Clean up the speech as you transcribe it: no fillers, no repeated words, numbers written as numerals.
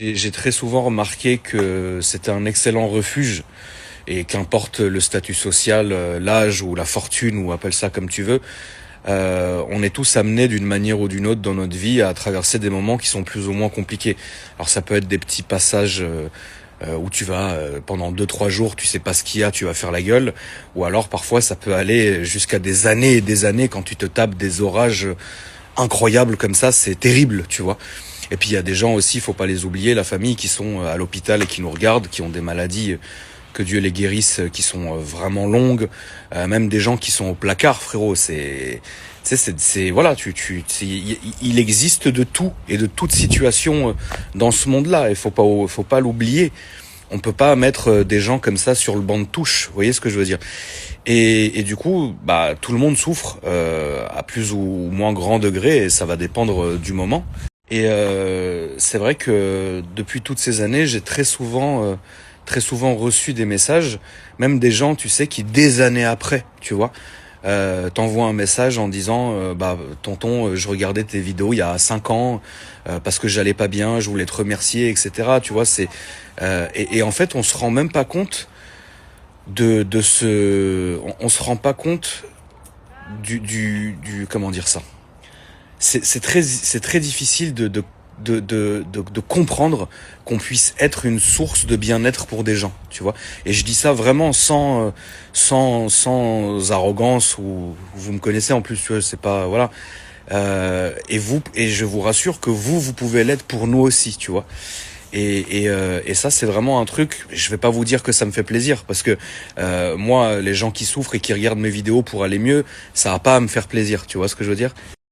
Et j'ai très souvent remarqué que c'était un excellent refuge et qu'importe le statut social, l'âge ou la fortune ou appelle ça comme tu veux, on est tous amenés d'une manière ou d'une autre dans notre vie à traverser des moments qui sont plus ou moins compliqués. Alors ça peut être des petits passages où tu vas pendant 2-3 jours, tu sais pas ce qu'il y a, tu vas faire la gueule, ou alors parfois ça peut aller jusqu'à des années et des années quand tu te tapes des orages incroyables comme ça, c'est terrible, tu vois. Et puis il y a des gens aussi, il faut pas les oublier, la famille qui sont à l'hôpital et qui nous regardent, qui ont des maladies, que Dieu les guérisse, qui sont vraiment longues, même des gens qui sont au placard, frérot. Tu sais, voilà, il existe de tout et de toute situation dans ce monde-là. Il faut pas l'oublier. On peut pas mettre des gens comme ça sur le banc de touche. Vous voyez ce que je veux dire? Et du coup, bah tout le monde souffre à plus ou moins grand degré, et ça va dépendre du moment. Et c'est vrai que depuis toutes ces années, j'ai très souvent reçu des messages, même des gens, tu sais, qui des années après, tu vois, t'envoient un message en disant, bah tonton, je regardais tes vidéos il y a 5 ans parce que j'allais pas bien, je voulais te remercier, etc. Tu vois, et en fait, on se rend même pas compte on se rend pas compte du comment dire ça. C'est très difficile de comprendre qu'on puisse être une source de bien-être pour des gens, tu vois. Et je dis ça vraiment sans arrogance, ou vous me connaissez en plus, tu vois, c'est pas, voilà. Et je vous rassure que vous pouvez l'être pour nous aussi, tu vois. Et ça, c'est vraiment un truc, je vais pas vous dire que ça me fait plaisir, parce que moi, les gens qui souffrent et qui regardent mes vidéos pour aller mieux, ça va pas à me faire plaisir, tu vois ce que je veux dire?